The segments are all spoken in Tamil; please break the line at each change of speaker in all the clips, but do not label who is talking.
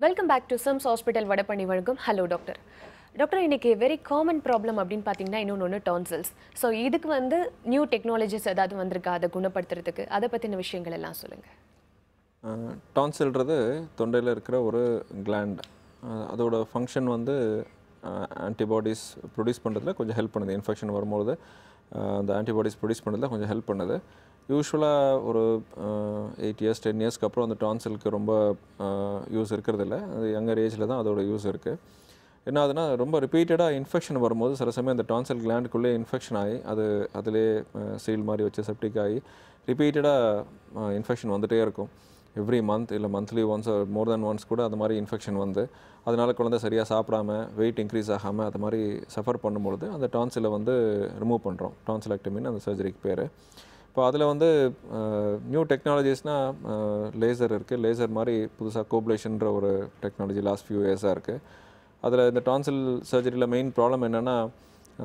Welcome back to SIMS hospital Vadapalani வழங்கும் ஹலோ டாக்டர். டாக்டர், இன்னைக்கு வெரி காமன் ப்ராப்ளம் அப்படின்னு பார்த்தீங்கன்னா இன்னொன்று டான்சில்ஸ். ஸோ இதுக்கு நியூ டெக்னாலஜிஸ் ஏதாவது வந்திருக்கா அதை குணப்படுத்துறதுக்கு? அதை பற்றின விஷயங்கள் எல்லாம் சொல்லுங்கள்.
டான்சில்ன்றது தொண்டையில் இருக்கிற ஒரு கிளாண்ட். அதோட ஃபங்க்ஷன் ஆன்டிபாடிஸ் ப்ரொடியூஸ் பண்ணுறதுல கொஞ்சம் ஹெல்ப் பண்ணுது. இன்ஃபெக்ஷன் வரும்போது அந்த ஆன்டிபாடிஸ் ப்ரொடியூஸ் பண்ணுறதுல கொஞ்சம் ஹெல்ப் பண்ணுது. யூஸ்வலாக ஒரு 8 இயர்ஸ் 10 இயர்ஸ்க்கு அப்புறம் அந்த டான்சிலுக்கு ரொம்ப யூஸ் இருக்கிறதில்ல. அது யங்கர் ஏஜில் தான் அதோட யூஸ் இருக்குது. என்ன ஆகுதுன்னா, ரொம்ப ரிப்பீட்டடாக இன்ஃபெக்ஷன் வரும்போது சில சமயம் அந்த டான்சில் கிளாண்டுக்குள்ளே இன்ஃபெக்ஷன் ஆகி அதிலே சீல் மாதிரி வச்சு செப்டிக் ஆகி ரிப்பீட்டடாக இன்ஃபெக்ஷன் வந்துகிட்டே இருக்கும். எவ்ரி மந்த் இல்லை மந்த்லி ஒன்ஸ் மோர் தென் ஒன்ஸ் கூட அந்த மாதிரி இன்ஃபெக்ஷன் அதனால் குழந்தை சரியாக சாப்பிடாம வெயிட் இன்க்ரீஸ் ஆகாமல் அது மாதிரி சஃபர் பண்ணும்பொழுது அந்த டான்சிலை ரிமூவ் பண்ணுறோம். டான்சிலெக்டமின்னு அந்த சர்ஜரிக்கு பேர். இப்போ அதில் நியூ டெக்னாலஜிஸ்னால் லேசர் இருக்குது. லேசர் மாதிரி புதுசாக கோப்லேஷன்ற ஒரு டெக்னாலஜி லாஸ்ட் ஃபியூ இயர்ஸாக இருக்குது. அதில் இந்த டான்சில் சர்ஜரியில் மெயின் ப்ராப்ளம் என்னென்னா,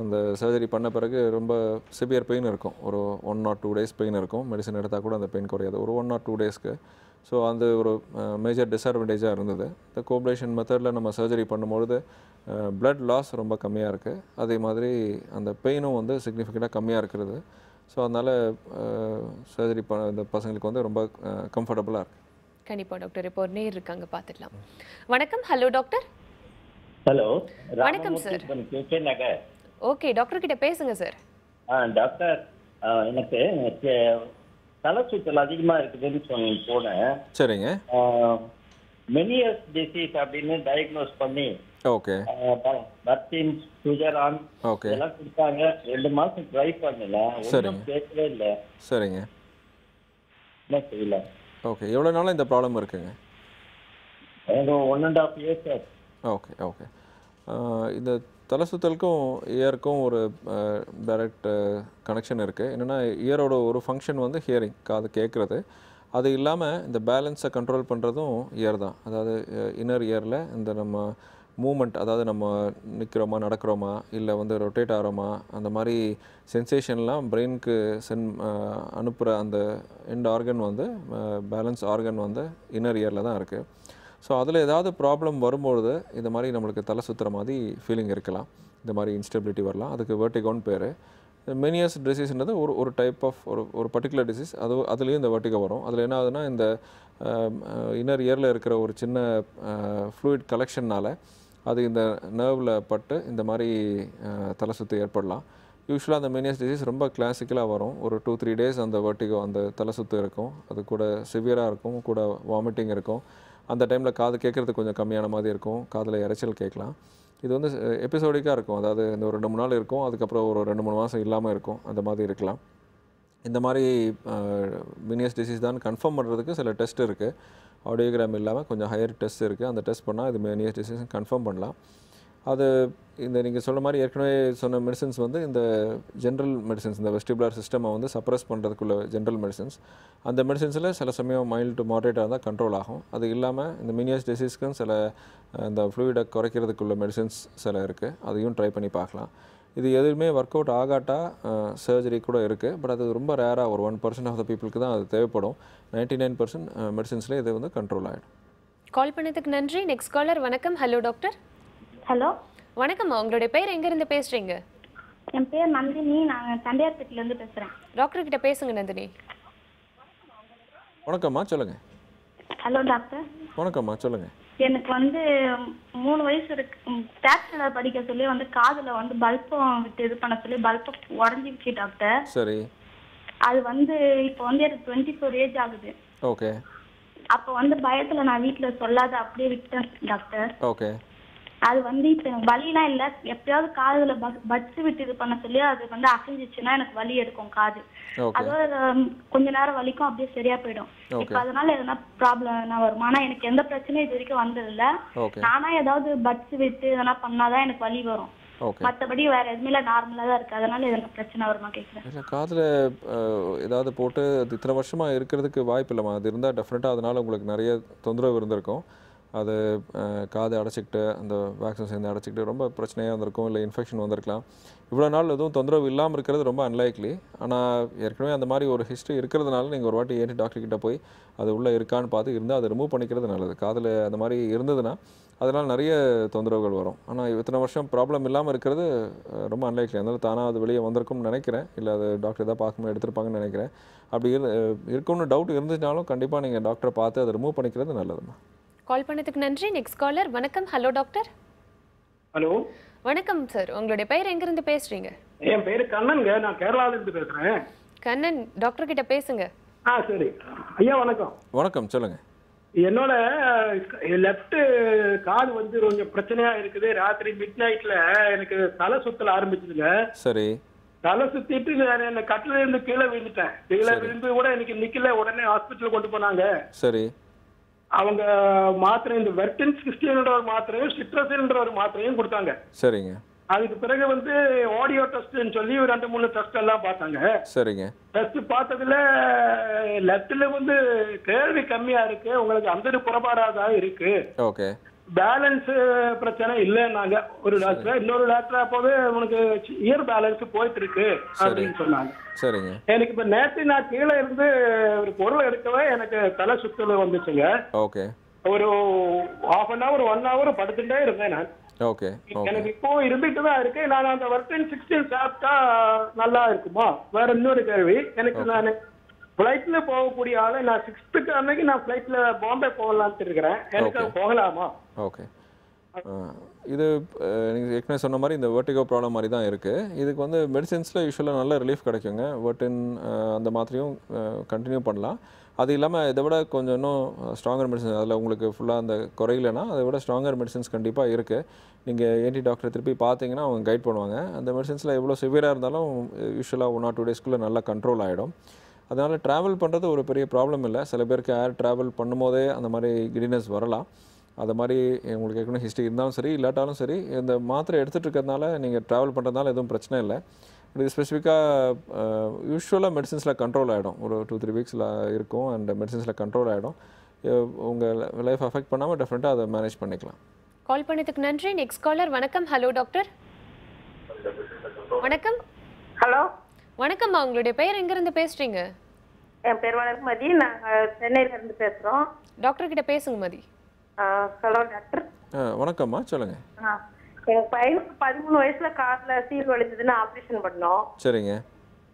அந்த சர்ஜரி பண்ண பிறகு ரொம்ப சிவியர் பெயின் இருக்கும். ஒரு 1 or 2 days பெயின் இருக்கும். மெடிசன் எடுத்தால் கூட அந்த பெயின் குறையாது ஒரு 1 or 2 daysக்கு. ஸோ அந்த ஒரு மேஜர் டிஸ்அட்வான்டேஜாக இருந்தது. இந்த கோப்லேஷன் மெத்தடில் நம்ம சர்ஜரி பண்ணும்பொழுது பிளட் லாஸ் ரொம்ப கம்மியாக இருக்குது. அதே மாதிரி அந்த பெயினும் சிக்னிஃபிகண்ட்டாக கம்மியாக இருக்கிறது. ஸோ அதனால் சர்ஜரி இந்த பசங்களுக்கு ரொம்ப கம்ஃபர்டபுளாக இருக்குது.
கண்டிப்பாக டாக்டர். இப்போ ஒரு நேர் இருக்காங்க, பார்த்துக்கலாம். வணக்கம். Hello doctor.
ஹலோ,
வணக்கம் சார். ஓகே, டாக்டர் கிட்ட பேசுங்க சார்.
டாக்டர், எனக்கு தலை சுற்றல் அதிகமா இருக்குதுன்னு போனேன்.
சரிங்க.
மெனியஸ் டிசீஸ் அப்படின்னு டயக்னோஸ் பண்ணி
ஓகே
பர்த்தின் சுஜரான்
ஓகே
எல்லாம் கொடுத்தாங்க. 2 மாசம் ட்ரை பண்ணல, ஒன்றும் கேட்கவே இல்லை.
சரிங்க.
என்ன செய்யல?
ஓகே, எவ்வளோ நாளாக இந்த ப்ராப்ளம் இருக்குங்க?
1.5 years சார்.
Okay okay. இந்த தலை சுத்தலுக்கும் இயருக்கும் ஒரு டைரக்ட் கனெக்ஷன் இருக்குது. என்னென்னா, இயரோட ஒரு ஃபங்க்ஷன் ஹியரிங், காது கேட்குறது. அது இல்லாமல் இந்த பேலன்ஸை கண்ட்ரோல் பண்ணுறதும் இயர் தான். அதாவது இன்னர் இயரில் இந்த நம்ம மூமெண்ட், அதாவது நம்ம நிற்கிறோமா நடக்கிறோமா இல்லை ரொட்டேட் ஆகிறோமா, அந்த மாதிரி சென்சேஷன்லாம் பிரெயினுக்கு அனுப்புகிற அந்த end organ balance organ inner இயரில் தான் இருக்குது. ஸோ அதில் ஏதாவது ப்ராப்ளம் வரும்பொழுது இந்த மாதிரி நம்மளுக்கு தலை சுற்றுற மாதிரி ஃபீலிங் இருக்கலாம். இந்த மாதிரி இன்ஸ்டெபிலிட்டி வரலாம். அதுக்கு வெர்டிகோன்னு பேர். மெனியஸ் டிசீஸ்ன்றது ஒரு டைப் ஆஃப் ஒரு பர்டிகுலர் டிசீஸ். அதுலேயும் இந்த வெர்டிகோ வரும். அதில் என்ன ஆகுதுன்னா, இந்த இன்னர் இயரில் இருக்கிற ஒரு சின்ன ஃப்ளூயிட் கலெக்ஷன்னால் அது இந்த நர்வில் பட்டு இந்த மாதிரி தலை சுற்று ஏற்படலாம். யூஸ்வலாக அந்த மெனியஸ் டிசீஸ் ரொம்ப கிளாசிக்கலாக வரும். ஒரு 2-3 days அந்த வெர்டிகோ, அந்த தலை சுற்று இருக்கும். அது கூட சிவியராக இருக்கும், கூட வாமிட்டிங் இருக்கும். அந்த டைமில் காது கேட்குறது கொஞ்சம் கம்மியான மாதிரி இருக்கும். காதில் இரைச்சல் கேட்கலாம். இது எபிசோடிக்காக இருக்கும். அதாவது இந்த ஒரு 2-3 நாள் இருக்கும், அதுக்கப்புறம் ஒரு 2-3 மாதம் இல்லாமல் இருக்கும். அந்த மாதிரி இருக்கலாம். இந்த மாதிரி மெனியஸ் டிசீஸ் தான் கன்ஃபார்ம் பண்ணுறதுக்கு சில டெஸ்ட் இருக்குது. ஆடியோகிராம் இல்லாமல் கொஞ்சம் ஹையர் டெஸ்ட் இருக்குது. அந்த டெஸ்ட் பண்ணால் இது மெனியஸ் டிசீஸ் கன்ஃபார்ம் பண்ணலாம். அது இந்த நீங்கள் சொன்ன மாதிரி ஏற்கனவே சொன்ன மெடிசன்ஸ் இந்த ஜென்ரல் மெடிசன்ஸ், இந்த வெஸ்டிபுலர் சிஸ்டமை சப்ரஸ் பண்ணுறதுக்குள்ள ஜென்ரல் மெடிசன்ஸ், அந்த மெடிசன்ஸில் சில சமயம் மைல்டு டு மாடரேட்டாக இருந்தால் கண்ட்ரோல் ஆகும். அது இல்லாமல் இந்த மெனியஸ் டிசீஸ்க்கும் சில இந்த ஃப்ளூயிடை குறைக்கிறதுக்குள்ள மெடிசன்ஸ் சில இருக்குது. அதையும் ட்ரை பண்ணி பார்க்கலாம். இது எதுவுமே ஒர்க் அவுட் ஆகாட்டா சர்ஜரி கூட இருக்குது. பட் அது ரொம்ப ரேராக ஒரு 1% ஆஃப் த பீப்புளுக்கு தான் அது தேவைப்படும். 99% மெடிசன்ஸ்லேயே இது கண்ட்ரோல் ஆகிடும்.
கால் பண்ணதுக்கு நன்றி. Next caller. வணக்கம். Hello doctor.
ஹலோ,
வணக்கம்மா. உங்களுடைய பேர் எங்கேருந்து பேசுகிறீங்க?
என் பேர் நந்தினி. நான் தண்டையார்பேட்டிலேருந்து பேசுகிறேன்.
டாக்டர் கிட்ட பேசுங்க நந்தினி.
வணக்கம்மா, சொல்லுங்கள்.
Hello doctor.
வணக்கம்மா, சொல்லுங்கள்.
எனக்கு 3 வயசு இருக்கு. தேர்ட் படிக்க சொல்லி காதில் பல்பம் விட்டு இது பண்ண சொல்லி பல்பம் உடஞ்சிருச்சு டாக்டர்.
சரி.
அது இப்போ எனக்கு 24 ஏஜ் ஆகுது.
ஓகே.
அப்போ பயத்தில் நான் வீட்டில் சொல்லாத அப்படியே விட்டேன் டாக்டர்.
ஓகே.
அது இப்போ எனக்கு வலிலாம் இல்லை. எப்பயாவது காதில் பட்ஸ் விட்டு இது பண்ண சொல்லி அது அசைஞ்சிச்சுன்னா எனக்கு வலி எடுக்கும் காது. அதோட கொஞ்ச நேரம் வலிக்கும், அப்படியே சரியா போயிடும். இப்போ அதனால எதனா ப்ராப்ளம் வருமா? ஆனா எனக்கு எந்த பிரச்சனையும் இது வரைக்கும் வந்ததில்ல. நானா ஏதாவது பட்ஸ் விட்டு எதனா பண்ணாதான் எனக்கு வலி வரும். மற்றபடி வேற எதுவுமே நார்மலா தான் இருக்கு. அதனால எதனா பிரச்சனை வருமா கேட்குறேன்.
காதில் ஏதாவது போட்டு அது இத்தனை வருஷமா இருக்கிறதுக்கு வாய்ப்பு இல்லைம்மா. அது இருந்தால் டெஃபினட்டாக அதனால உங்களுக்கு நிறைய தொந்தரவு இருந்திருக்கும். அது காது அடைச்சிக்கிட்டு அந்த வேக்சின் சேர்ந்து அடைச்சிக்கிட்டு ரொம்ப பிரச்சனையாக வந்திருக்கும், இல்லை இன்ஃபெக்ஷன் வந்திருக்கலாம். இவ்வளோ நாள் எதுவும் தொந்தரவு இல்லாமல் இருக்கிறது ரொம்ப அன்லைக்லி. ஆனால் ஏற்கனவே அந்த மாதிரி ஒரு ஹிஸ்ட்ரி இருக்கிறதுனால நீங்கள் ஒரு வாட்டி ஏன்டி டாக்டர்கிட்ட போய் அது உள்ளே இருக்கான்னு பார்த்து இருந்தால் அதை ரிமூவ் பண்ணிக்கிறது நல்லது. காதில் அந்த மாதிரி இருந்ததுன்னா அதனால் நிறைய தொந்தரவுகள் வரும். ஆனால் இத்தனை வருஷம் ப்ராப்ளம் இல்லாமல் இருக்கிறது ரொம்ப அன்லைக்லி. அதனால் தானாக அது வெளியே வந்திருக்கும்னு நினைக்கிறேன், இல்லை அது டாக்டர் தான் பார்க்கணும் எடுத்திருப்பாங்கன்னு நினைக்கிறேன். அப்படி இருக்கும்னு டவுட் இருந்துச்சுனாலும் கண்டிப்பாக நீங்கள் டாக்டரை பார்த்து அதை ரிமூவ் பண்ணிக்கிறது நல்லதுமா.
கால் பண்ணதுக்கு நன்றி. Next caller. வணக்கம். Hello doctor.
ஹலோ
வணக்கம் சார். உங்களுடைய பெயர் எங்கிருந்து பேசுறீங்க?
என் பேரு கண்ணனுங்க. நான் கேரளால இருந்து பேசுறேன்.
கண்ணன், டாக்டர் கிட்ட பேசுங்க.
சரி ஐயா, வணக்கம்.
வணக்கம், சொல்லுங்கள்.
என்னோட லெஃப்ட் காது வந்து கொஞ்சம் பிரச்சனையா இருக்குது. ராத்திரி மிட் நைட்ல எனக்கு தலை சுத்தல ஆரம்பிச்சதுங்க.
சரி.
தலை சுத்திட்டு என்ன கட்டில இருந்து கீழே விழுந்துட்டேன். கீழே விழுந்து கூட எனக்கு நிக்கல. உடனே ஹாஸ்பிட்டல் கொண்டு போனாங்க.
சரி.
அவங்க மாத்திரை இந்த வெர்டின் 16 ஒரு மாத்திரையும் சிட்ரசின்ற ஒரு மாத்திரையும் கொடுத்தாங்க.
சரிங்க.
அதுக்கு பிறகு வந்து ஆடியோ டெஸ்ட்னு சொல்லி 2-3 டெஸ்ட் எல்லாம் பார்த்தாங்க.
சரிங்க.
டெஸ்ட் பார்த்ததுல லெஃப்ட்ல வந்து கேள்வி கம்மியா இருக்கு, உங்களுக்கு அந்த புறப்பாடாதான் இருக்கு.
ஓகே.
பேலன்ஸ் பிரச்சனை இல்லைன்னாங்க ஒரு டாக்டர். இன்னொரு டாக்டர் அப்போவே உனக்கு இயர் பேலன்ஸ் போயிட்டு இருக்கு அப்படின்னு சொன்னாங்க.
சரிங்க.
எனக்கு இப்ப நேற்று நான் கீழே இருந்து ஒரு பொருள் எடுக்கவே எனக்கு தலை சுத்தல் வந்துச்சுங்க.
ஓகே.
ஒரு ½ an hour 1 hour படுத்துட்டே இருந்தேன் நான்.
ஓகே.
எனக்கு இப்போ இருந்துட்டு தான் இருக்கு. நான் அந்த வெர்டின் 16 சாப்பிட்டா நல்லா இருக்குமா? வேற இன்னொரு கேள்வி. எனக்கு நான் ஃபிளைட்ல போகக்கூடிய ஆளு. நான் 6th அன்னைக்கு நான் ஃபிளைட்ல பாம்பே போகலான்ட்டு இருக்கிறேன். எனக்கு போகலாமா?
ஓகே. இது நீங்கள் ஏற்கனவே சொன்ன மாதிரி இந்த வெர்டிகோ ப்ராப்ளம் மாதிரி தான் இருக்குது. இதுக்கு வந்து மெடிசின்ஸில் யூஸ்வலாக நல்ல ரிலீஃப் கிடைக்குங்க. வெர்டின் அந்த மாத்திரையும் கண்டினியூ பண்ணலாம். அது இல்லாமல் இதை விட கொஞ்சம் இன்னும் ஸ்ட்ராங்கர் மெடிசன், அதில் உங்களுக்கு ஃபுல்லாக அந்த குறையிலனா அதை விட ஸ்ட்ராங்கர் மெடிசன்ஸ் கண்டிப்பாக இருக்குது. நீங்கள் ஏன்டி டாக்டரை திருப்பி பார்த்தீங்கன்னா அவங்க கைட் பண்ணுவாங்க. அந்த மெடிசன்ஸில் எவ்வளோ சிவியராக இருந்தாலும் யூஸ்வலாக 1 or 2 daysக்குள்ளே நல்லா கண்ட்ரோல் ஆகிடும். அதனால் ட்ராவல் பண்ணுறது ஒரு பெரிய ப்ராப்ளம் இல்லை. சில பேருக்கு ஏர் ட்ராவல் பண்ணும்போதே அந்த மாதிரி கிடினஸ் வரலாம். அது மாதிரி உங்களுக்கு ஏற்கனவே ஹிஸ்ட்ரி இருந்தாலும் சரி இல்லாட்டாலும் சரி இந்த மாத்திரை எடுத்துகிட்டு இருக்கிறதுனால நீங்கள் ட்ராவல் பண்ணுறதுனால எதுவும் பிரச்சனை இல்லை. இது ஸ்பெசிஃபிக்காக யூஸ்வலாக மெடிசின்ஸில் கண்ட்ரோல் ஆகிடும். ஒரு 2-3 weeksல இருக்கும் அண்ட் மெடிசின்ஸில் கண்ட்ரோல் ஆகிடும். உங்கள் லைஃப் அஃபெக்ட் பண்ணாமல் டெஃபினட்டாக அதை மேனேஜ் பண்ணிக்கலாம்.
கால் பண்ணதுக்கு நன்றி. Next caller. வணக்கம். Hello doctor. வணக்கம்.
ஹலோ
வணக்கம்மா. உங்களுடைய பெயர் எங்கிருந்து பேசுறீங்க?
என் பேர் வளர்மதி. நாங்கள் சென்னையில இருந்து பேசுறோம்.
டாக்டர் கிட்ட பேசுங்க மதி.
Hello doctor.
வணக்கம்மா, சொல்லுங்கள்.
எங்க பையனுக்கு 13 வயசுல காதுல சீல் வழிஞ்சதுன்னு ஆப்ரேஷன் பண்ணோம்.
சரிங்க.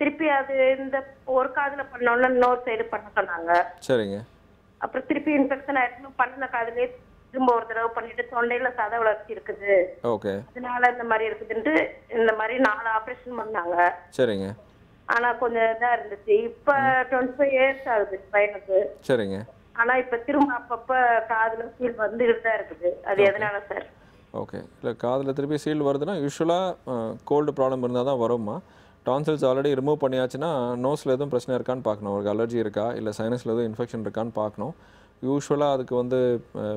திருப்பி அது இந்த ஒரு காதுல பண்ணோம்னா இன்னொரு சைடு பண்ண சொன்னாங்க.
சரிங்க.
அப்புறம் திருப்பி இன்ஃபெக்ஷன் ஆயிடுச்சு. பண்ண காதுலயே திரும்ப ஒரு தடவை பண்ணிட்டு தொண்டையில சத வளர்ச்சி இருக்குது.
ஓகே.
அதனால இந்த மாதிரி இருக்குதுன்ட்டு இந்த மாதிரி 4 ஆப்ரேஷன் பண்ணாங்க.
சரிங்க.
ஆனா கொஞ்சம் இதா இருந்துச்சு. இப்ப 25 years ஆகுது பையனுக்கு.
சரிங்க.
ஆனா இப்ப திரும்ப அப்பப்ப காதுல சீல் வந்துட்டு தான் இருக்குது. அது எதனால சார்?
ஓகே. இல்லை காதில் திருப்பி சீல் வருதுன்னா யூஸ்வலாக கோல்டு ப்ராப்ளம் இருந்தால் தான் வரும்மா. டான்சில்ஸ் ஆல்ரெடி ரிமூவ் பண்ணியாச்சுன்னா நோஸில் எதுவும் பிரச்சனை இருக்கான்னு பார்க்கணும். அவருக்கு அலர்ஜி இருக்கா இல்லை சைனஸில் எதுவும் இன்ஃபெக்ஷன் இருக்கான்னு பார்க்கணும். யூஸ்வலாக அதுக்கு வந்து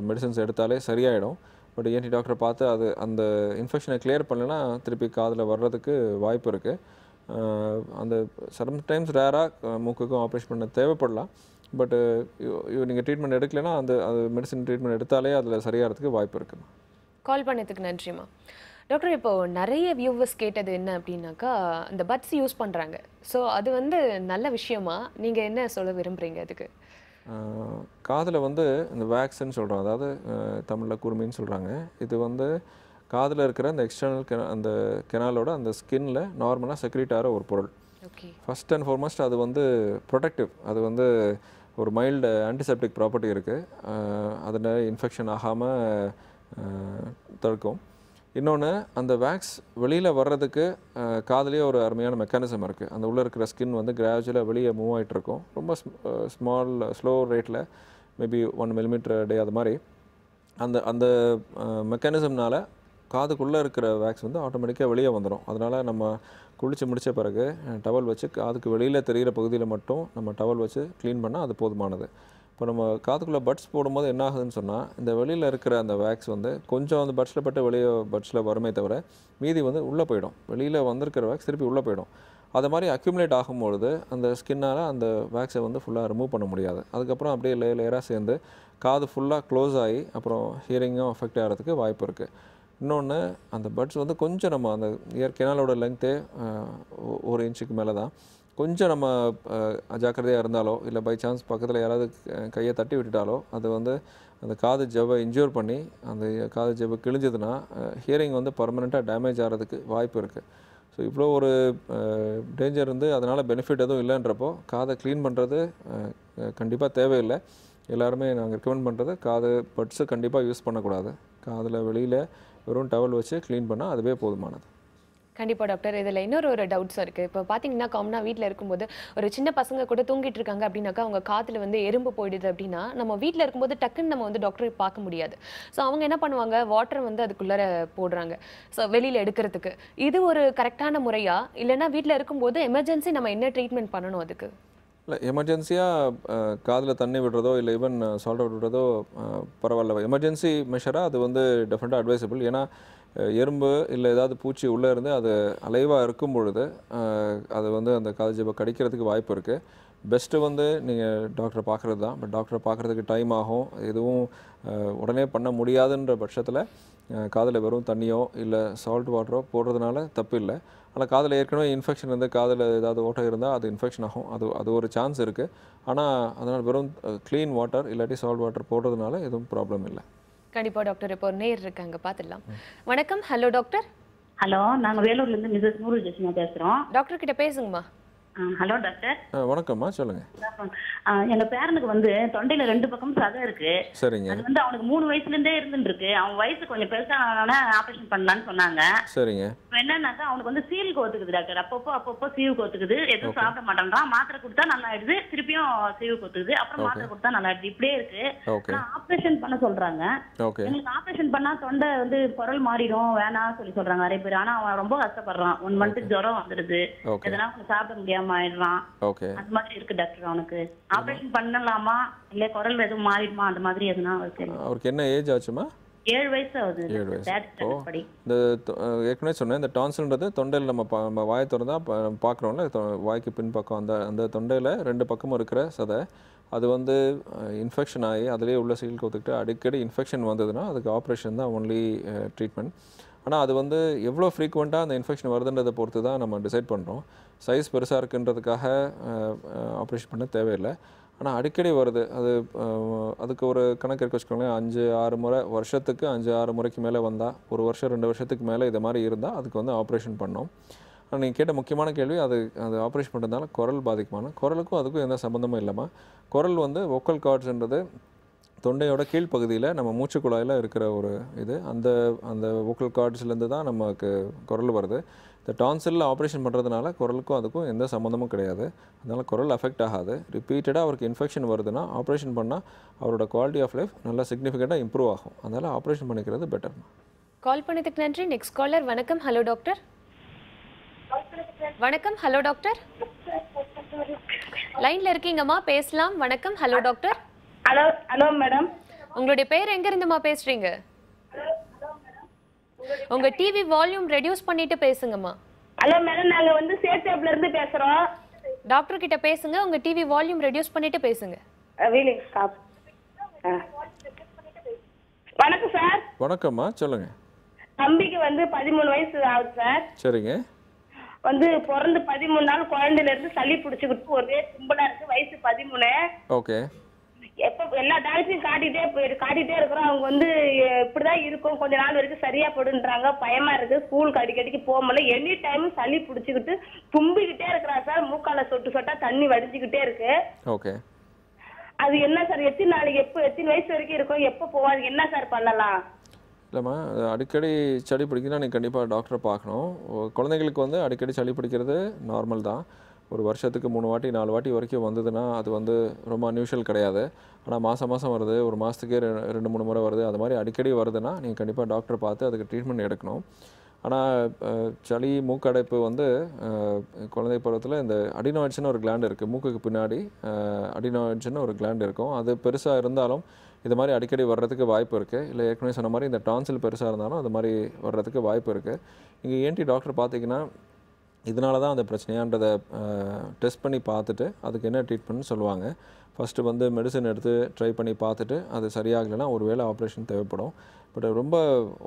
மெடிசன்ஸ் எடுத்தாலே சரியாயிடும். பட் ஏன்டி டாக்டரை பார்த்து அது அந்த இன்ஃபெக்ஷனை கிளியர் பண்ணலைன்னா திருப்பி காதில் வர்றதுக்கு வாய்ப்பு இருக்குது. அந்த சம்டைம்ஸ் ரேராக மூக்குக்கும் ஆப்ரேஷன் பண்ண தேவைப்படலாம். பட்டு நீங்கள் ட்ரீட்மெண்ட் எடுக்கலைன்னா அது மெடிசன் ட்ரீட்மெண்ட் எடுத்தாலே அதில் சரியாகிறதுக்கு வாய்ப்பு இருக்குமா.
கால் பண்ணதுக்கு நன்றிம்மா. டாக்டர், இப்போது நிறைய வியூவர்ஸ் கேட்டது என்ன அப்படின்னாக்கா இந்த பட்ஸ் யூஸ் பண்ணுறாங்க. ஸோ அது வந்து நல்ல விஷயமா? நீங்கள் என்ன சொல்ல விரும்புகிறீங்க அதுக்கு?
காதில் வந்து இந்த வேக்ஸ்ன்னு சொல்கிறோம், அதாவது தமிழில் குருமின்னு சொல்கிறாங்க. இது வந்து காதில் இருக்கிற அந்த எக்ஸ்டர்னல் அந்த கெனாலோட அந்த ஸ்கின்னில் நார்மலாக செக்ரீட் ஆகிற ஒரு பொருள்.
ஓகே.
ஃபஸ்ட் அண்ட் ஃபார்மோஸ்ட் அது வந்து ப்ரொடெக்டிவ். அது வந்து ஒரு மைல்டு ஆன்டிசெப்டிக் ப்ராப்பர்ட்டி இருக்குது. அதில் இன்ஃபெக்ஷன் ஆகாமல் தடுக்கும். இன்னொன்று, அந்த வேக்ஸ் வெளியில் வர்றதுக்கு காதுலேயே ஒரு அருமையான மெக்கானிசம் இருக்குது. அந்த உள்ளே இருக்கிற ஸ்கின் வந்து கிராஜுவலாக வெளியே மூவ் ஆகிட்டுருக்கும். ரொம்ப ஸ்லோ ரேட்டில், மேபி 1 millimeter a day அது மாதிரி. அந்த அந்த மெக்கானிசம்னால் காதுக்குள்ளே இருக்கிற வேக்ஸ் வந்து ஆட்டோமேட்டிக்காக வெளியே வந்துடும். அதனால் நம்ம குளித்து முடித்த பிறகு டவல் வச்சு காதுக்கு வெளியில் தெரிகிற பகுதியில் மட்டும் நம்ம டவல் வச்சு க்ளீன் பண்ணால் அது போதுமானது. இப்போ நம்ம காதுக்குள்ளே பட்ஸ் போடும்போது என்ன ஆகுதுன்னு சொன்னால், இந்த வெளியில் இருக்கிற அந்த வேக்ஸ் வந்து கொஞ்சம் அந்த பட்ஸில் பட்டு வெளியே பட்ஸில் வருமே தவிர மீதி வந்து உள்ளே போயிடும். வெளியில் வந்திருக்கிற வேக்ஸ் திருப்பி உள்ளே போயிடும். அது மாதிரி அக்யூமுலேட் ஆகும்பொழுது அந்த ஸ்கின்னால் அந்த வேக்ஸை வந்து ஃபுல்லாக ரிமூவ் பண்ண முடியாது. அதுக்கப்புறம் அப்படியே லேயராக சேர்ந்து காது ஃபுல்லாக க்ளோஸ் ஆகி அப்புறம் ஹியரிங்கும் அஃபெக்ட் ஆகிறதுக்கு வாய்ப்பு இருக்குது. இன்னொன்று, அந்த பட்ஸ் வந்து கொஞ்சம் நம்ம அந்த கெனாலோட லெங்க்த்தே 1 இன்ச்சுக்கு மேலே தான். கொஞ்சம் நம்ம அஜாக்கிரதையாக இருந்தாலோ இல்லை பை சான்ஸ் பக்கத்தில் யாராவது கையை தட்டி விட்டுட்டாலோ அது வந்து அந்த காது ஜவ்வை இன்ஜூர் பண்ணி அந்த காது ஜவ்வு கிழிஞ்சதுன்னா ஹியரிங் வந்து பர்மனெண்ட்டாக டேமேஜ் ஆகிறதுக்கு வாய்ப்பு இருக்குது. ஸோ இவ்வளோ ஒரு டேஞ்சர் இருந்து அதனால் பெனிஃபிட் எதுவும் இல்லைன்றப்போ காதை க்ளீன் பண்ணுறது கண்டிப்பாக தேவையில்லை. எல்லாருமே நாங்கள் ரெக்கமெண்ட் பண்ணுறது காது பட்ஸை கண்டிப்பாக யூஸ் பண்ணக்கூடாது. காதில் வெளியில் வெறும் டவல் வச்சு க்ளீன் பண்ணால் அதுவே போதுமானது.
கண்டிப்பாக டாக்டர். இதில் இன்னொரு டவுட்ஸ் இருக்குது. இப்போ பார்த்தீங்கன்னா காமனாக வீட்டில் இருக்கும்போது ஒரு சின்ன பசங்க கூட தூங்கிட்டு இருக்காங்க அப்படின்னாக்கா அவங்க காதில் வந்து எறும்பு போயிடுது அப்படின்னா நம்ம வீட்டில் இருக்கும்போது டக்குன்னு நம்ம வந்து டாக்டரை பார்க்க முடியாது. ஸோ அவங்க என்ன பண்ணுவாங்க, வாட்டர் வந்து அதுக்குள்ளே போடுறாங்க ஸோ வெளியில் எடுக்கிறதுக்கு. இது ஒரு கரெக்டான முறையா, இல்லைன்னா வீட்டில் இருக்கும்போது எமர்ஜென்சி நம்ம என்ன ட்ரீட்மெண்ட் பண்ணணும் அதுக்கு?
இல்லை, எமர்ஜென்சியாக காதில் தண்ணி விடுறதோ இல்லை ஈவன் சால்ட் அவுட் விடுறதோ பரவாயில்ல. எமர்ஜென்சி மெஷராக அது வந்து டெஃபினட்டாக அட்வைசபிள். ஏன்னா எறும்பு இல்லை ஏதாவது பூச்சி உள்ளே இருந்து அது அலைவாக இருக்கும் பொழுது அது வந்து அந்த காது ஜவ்வை கடிக்கிறதுக்கு வாய்ப்பு இருக்குது. பெஸ்ட்டு வந்து நீங்கள் டாக்டரை பார்க்குறது தான். பட் டாக்டரை பார்க்குறதுக்கு டைம் ஆகும். எதுவும் உடனே பண்ண முடியாதுன்ற பட்சத்தில் காதில் வெறும் தண்ணியோ இல்லை சால்ட் வாட்டரோ போடுறதுனால தப்பு இல்லை. ஆனால் காதில் ஏற்கனவே இன்ஃபெக்ஷன் இருந்து காதில் ஏதாவது ஓட்டை இருந்தால் அது இன்ஃபெக்ஷன் ஆகும். அது ஒரு சான்ஸ் இருக்குது. ஆனால் அதனால் வெறும் க்ளீன் வாட்டர் இல்லாட்டி சால்ட் வாட்டர் போடுறதுனால எதுவும் ப்ராப்ளம் இல்லை.
கண்டிப்பாக டாக்டர். இப்போ ஒரு நேர் இருக்காங்க, பார்த்துடலாம். வணக்கம். Hello doctor.
ஹலோ, நாங்கள் வேலூர்லேருந்து மிஸ்ஸஸ் நூறு ஜெஸ்மா பேசுகிறோம்.
டாக்டர் கிட்ட பேசுங்கம்மா.
Hello doctor.
வணக்கம்மா, சொல்லுங்கள்.
எங்க பேரனுக்கு வந்து தொண்டையில 2 பக்கம் சதை இருக்கு.
சரிங்க.
அது வந்து அவனுக்கு 3 வயசுலேருந்தே இருந்துட்டு இருக்கு. அவன் வயசு கொஞ்சம் பெருசான ஆப்ரேஷன் பண்ணலான்னு சொன்னாங்க.
சரிங்க.
இப்போ என்னன்னாக்கா அவனுக்கு வந்து சீல் கோத்துக்குது டாக்டர். அப்பப்போ சீவு கோத்துக்குது. எதுவும் சாப்பிட மாட்டேன்றான். மாத்திரை கொடுத்தா நல்லா ஆயிடுது, திருப்பியும் சீவு கோத்துக்குது, அப்புறம் மாத்திரை கொடுத்தா நல்லா ஆயிடுது. இப்படியே இருக்கு. ஆப்ரேஷன் பண்ண சொல்றாங்க. எங்களுக்கு ஆப்ரேஷன் பண்ணா தொண்டை வந்து குரல் மாறிடும், வேணாம் சொல்றாங்க நிறைய பேர். ஆனா அவன் ரொம்ப கஷ்டப்படுறான். 1 மந்த் ஜுரம் வந்துடுது, எதனா கொஞ்சம் சாப்பிட முடியாம ஆயிடுறான். அது மாதிரி இருக்கு டாக்டர். அவனுக்கு ஆபரேஷன் பண்ணலாமா இல்ல குரல் எதுவும் மாறிடுமா, அந்த மாதிரி எதுனா இருக்கு?
அவருக்கு என்ன ஏஜ் ஆச்சுமா?
7 வயசு ஆகுது.
7 வயசு. இந்த ஏற்கனவே சொன்னேன், இந்த டான்சில்ன்றது தொண்டையில் நம்ம வாயை திறந்தா பார்க்குறோம்ல, வாய்க்கு பின்பக்கம் அந்த தொண்டையில் 2 பக்கமும் இருக்கிற சதை அது வந்து இன்ஃபெக்ஷன் ஆகி அதிலே உள்ள சீல் கோத்துக்கிட்டு அடிக்கடி இன்ஃபெக்ஷன் வந்ததுன்னா அதுக்கு ஆப்ரேஷன் தான் ஒன்லி ட்ரீட்மெண்ட். ஆனால் அது வந்து எவ்வளோ ஃப்ரீக்வெண்ட்டாக அந்த இன்ஃபெக்ஷன் வருதுன்றதை பொறுத்து தான் நம்ம டிசைட் பண்ணுறோம். சைஸ் பெருசாக இருக்குன்றதுக்காக ஆப்ரேஷன் பண்ண தேவையில்லை. ஆனால் அடிக்கடி வருது, அதுக்கு ஒரு கணக்கு இருக்க வச்சுக்கோங்களேன். 5-6 முறை, வருஷத்துக்கு 5-6 முறைக்கு மேலே வந்தால், 1 வருஷம் 2 வருஷத்துக்கு மேலே இது மாதிரி இருந்தால் அதுக்கு வந்து ஆப்ரேஷன் பண்ணோம். ஆனால் நீங்கள் கேட்ட முக்கியமான கேள்வி, அது ஆப்ரேஷன் பண்ணுறதுனால குரல் பாதிக்குமான? குரலுக்கும் அதுக்கும் எந்த சம்மந்தமும் இல்லாமல், குரல் வந்து வோக்கல் கார்ட்ஸ்ன்றது தொண்டையோட கீழ்ப்பகுதியில் நம்ம மூச்சு குழாயில் இருக்கிற ஒரு இது. அந்த வோக்கல் கார்ட்ஸ்லேருந்து தான் நமக்கு குரல் வருது. இந்த டான்சிலில் ஆப்ரேஷன் பண்ணுறதுனால குரலுக்கும் அதுக்கும் எந்த சம்மந்தமும் கிடையாது. அதனால் குரல் அஃபெக்ட் ஆகாது. ரிப்பீட்டடாக அவருக்கு இன்ஃபெக்ஷன் வருதுன்னா ஆப்ரேஷன் பண்ணால் அவரோட குவாலிட்டி ஆஃப் லைஃப் நல்லா சிக்னிஃபிகண்ட்டாக இம்ப்ரூவ் ஆகும். அதனால் ஆப்ரேஷன் பண்ணிக்கிறது பெட்டர்.
கால் பண்ணதுக்கு நன்றி. Next caller. வணக்கம். Hello doctor. வணக்கம். Hello doctor. லைன்ல இருக்கீங்கம்மா, பேசலாம். வணக்கம். Hello doctor.
Hello hello madam.
உங்களுடைய பேர் எங்க இருந்துமா பேசுறீங்க? உங்க டிவி வால்யூம் ரெடியூஸ் பண்ணிட்டு பேசுங்கம்மா.
ஹலோ மேடம், நாங்க வந்து சேத்தாப்ல இருந்து பேசுறோம்.
டாக்டர் கிட்ட பேசுங்க. உங்க டிவி வால்யூம் ரெடியூஸ் பண்ணிட்டு பேசுங்க.
வணக்கம் சார்.
வணக்கம்மா, சொல்லுங்க.
தம்பிக்கு வந்து 13 வயசு ஆகுது சார்.
சரிங்க.
வந்து பிறந்து 13 நாள் குழந்தையில இருந்து சளி பிடிச்சுக்கிட்டு ஒரே கும்பலா இருக்கு. வயசு 13.
ஓகே.
எப்ப எல்லா டாக்டரையும் காட்டிட்டே இருக்கிறோம். அவங்க வந்து இப்படிதான் இருக்கும், கொஞ்ச நாள் வரைக்கும் சரியா போடுன்றாங்க. பயமா இருக்கு. ஸ்கூலுக்கு அடிக்கடிக்கு போக முடியல. எனி டைம் சளி பிடிச்சுக்கிட்டு தும்பிக்கிட்டே இருக்கிறா சார். மூக்கால சொட்டு சொட்டா தண்ணி வடிஞ்சுக்கிட்டே இருக்கு.
ஓகே.
அது என்ன சார், எத்தனை நாளைக்கு எத்தனை வயசு வரைக்கும் இருக்கும், எப்போ போவாது, என்ன சார் பண்ணலாம்?
இல்லைம்மா, அடிக்கடி சளி பிடிக்குன்னா நீங்கள் கண்டிப்பாக டாக்டரை பார்க்கணும். குழந்தைங்களுக்கு வந்து அடிக்கடி சளி பிடிக்கிறது நார்மல் தான். ஒரு வருஷத்துக்கு 3 வாட்டி 4 வாட்டி வரைக்கும் வந்ததுன்னா அது வந்து ரொம்ப அன்யூஷுவல் கிடையாது. ஆனால் மாதம் வருது, ஒரு மாதத்துக்கே 2-3 முறை வருது, அது மாதிரி அடிக்கடி வருதுன்னா நீங்கள் கண்டிப்பாக டாக்டரை பார்த்து அதுக்கு ட்ரீட்மெண்ட் எடுக்கணும். ஆனால் சளி மூக்கடைப்பு வந்து குழந்தை பருவத்தில் இந்த அடினாய்ட்ஸ்னு ஒரு கிளாண்ட் இருக்குது மூக்குக்கு பின்னாடி. அடினாய்ட்ஸ்னு ஒரு கிளாண்ட் இருக்கும். அது பெருசாக இருந்தாலும் இது மாதிரி அடிக்கடி வர்றதுக்கு வாய்ப்பு இருக்குது. இல்லை ஏற்கனவே சொன்ன மாதிரி இந்த டான்சில் பெருசாக இருந்தாலும் அது மாதிரி வர்றதுக்கு வாய்ப்பு இருக்குது. நீங்கள் ஏன்டி டாக்டர் பார்த்தீங்கன்னா இதனால தான் அந்த பிரச்சனையான்றதை டெஸ்ட் பண்ணி பார்த்துட்டு அதுக்கு என்ன ட்ரீட்மெண்ட்னு சொல்லுவாங்க. ஃபஸ்ட்டு வந்து மெடிசன் எடுத்து ட்ரை பண்ணி பார்த்துட்டு அது சரியாகலைன்னா ஒரு வேளை ஆப்ரேஷன் தேவைப்படும். பட் ரொம்ப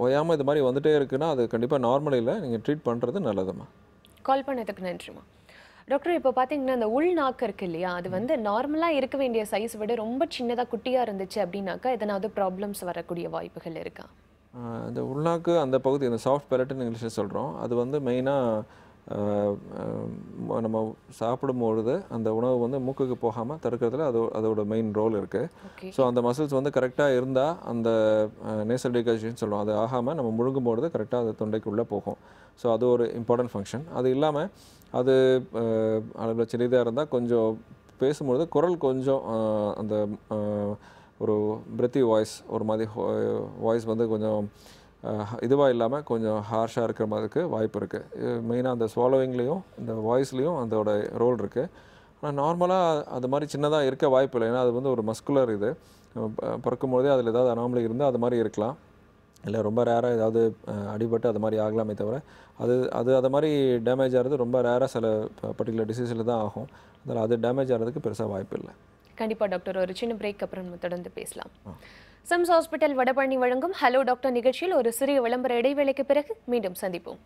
ஓயாமல் இது மாதிரி வந்துட்டே இருக்குன்னா அது கண்டிப்பாக நார்மல் இல்லை, நீங்கள் ட்ரீட் பண்ணுறது நல்லதும்மா.
கால் பண்ணதுக்கு நன்றிம்மா. டாக்டர் இப்போ பார்த்தீங்கன்னா அந்த உள்நாக்கு இருக்கு இல்லையா, அது வந்து நார்மலாக இருக்க வேண்டிய சைஸ் விட ரொம்ப சின்னதாக குட்டியாக இருந்துச்சு அப்படின்னாக்கா எதனாவது ப்ராப்ளம்ஸ் வரக்கூடிய வாய்ப்புகள் இருக்கா?
இந்த உள்நாக்கு அந்த பகுதி இந்த சாஃப்ட் பேலட்னு இங்கிலீஷில் சொல்கிறோம், அது வந்து மெயினாக நம்ம சாப்பிடும்பொழுது அந்த உணவு வந்து மூக்குக்கு போகாமல் தடுக்கிறதுல அதோட மெயின் ரோல் இருக்குது. ஸோ அந்த மசில்ஸ் வந்து கரெக்டாக இருந்தால் அந்த நேசல் டீகாஷன் சொல்லுவோம், அது ஆகாமல் நம்ம முழுங்கும்பொழுது கரெக்டாக அது தொண்டைக்குள்ளே போகும். ஸோ அது ஒரு இம்பார்ட்டன்ட் ஃபங்க்ஷன். அது இல்லாமல் அது அளவில் சிறிதாக இருந்தால் கொஞ்சம் பேசும்பொழுது குரல் கொஞ்சம் அந்த ஒரு பிரெத்தி வாய்ஸ் ஒரு மாதிரி வாய்ஸ் வந்து கொஞ்சம் இதுவாக இல்லாமல் கொஞ்சம் ஹார்ஷாக இருக்கிற மாதிரிக்கு வாய்ப்பு இருக்குது. மெயினாக அந்த ஸ்வாலோவிங்லேயும் இந்த வாய்ஸ்லேயும் அதோட ரோல் இருக்குது. ஆனால் நார்மலாக அது மாதிரி சின்னதாக இருக்க வாய்ப்பு இல்லை, ஏன்னா அது வந்து ஒரு மஸ்குலர் இது. பிறக்கும்போதே அதில் ஏதாவது அனாமலி இருந்தால் அது மாதிரி இருக்கலாம், இல்லை ரொம்ப ரேராக ஏதாவது அடிபட்டு அது மாதிரி ஆகலாமே தவிர அது மாதிரி டேமேஜ் ஆகிறது ரொம்ப ரேராக சில பர்டிகுலர் டிசீஸில் தான் ஆகும். அதனால் அது டேமேஜ் ஆகிறதுக்கு பெருசாக வாய்ப்பு இல்லை.
கண்டிப்பாக டாக்டர், ஒரு சின்ன பிரேக் அப்புறம் நம்ம தொடர்ந்து பேசலாம். சிம்ஸ் ஹாஸ்பிட்டல் வடபழனி வழங்கும் ஹலோ டாக்டர் நிகழ்ச்சியில் ஒரு சிறிய விளம்பர இடைவேளைக்கு பிறகு மீண்டும் சந்திப்போம்.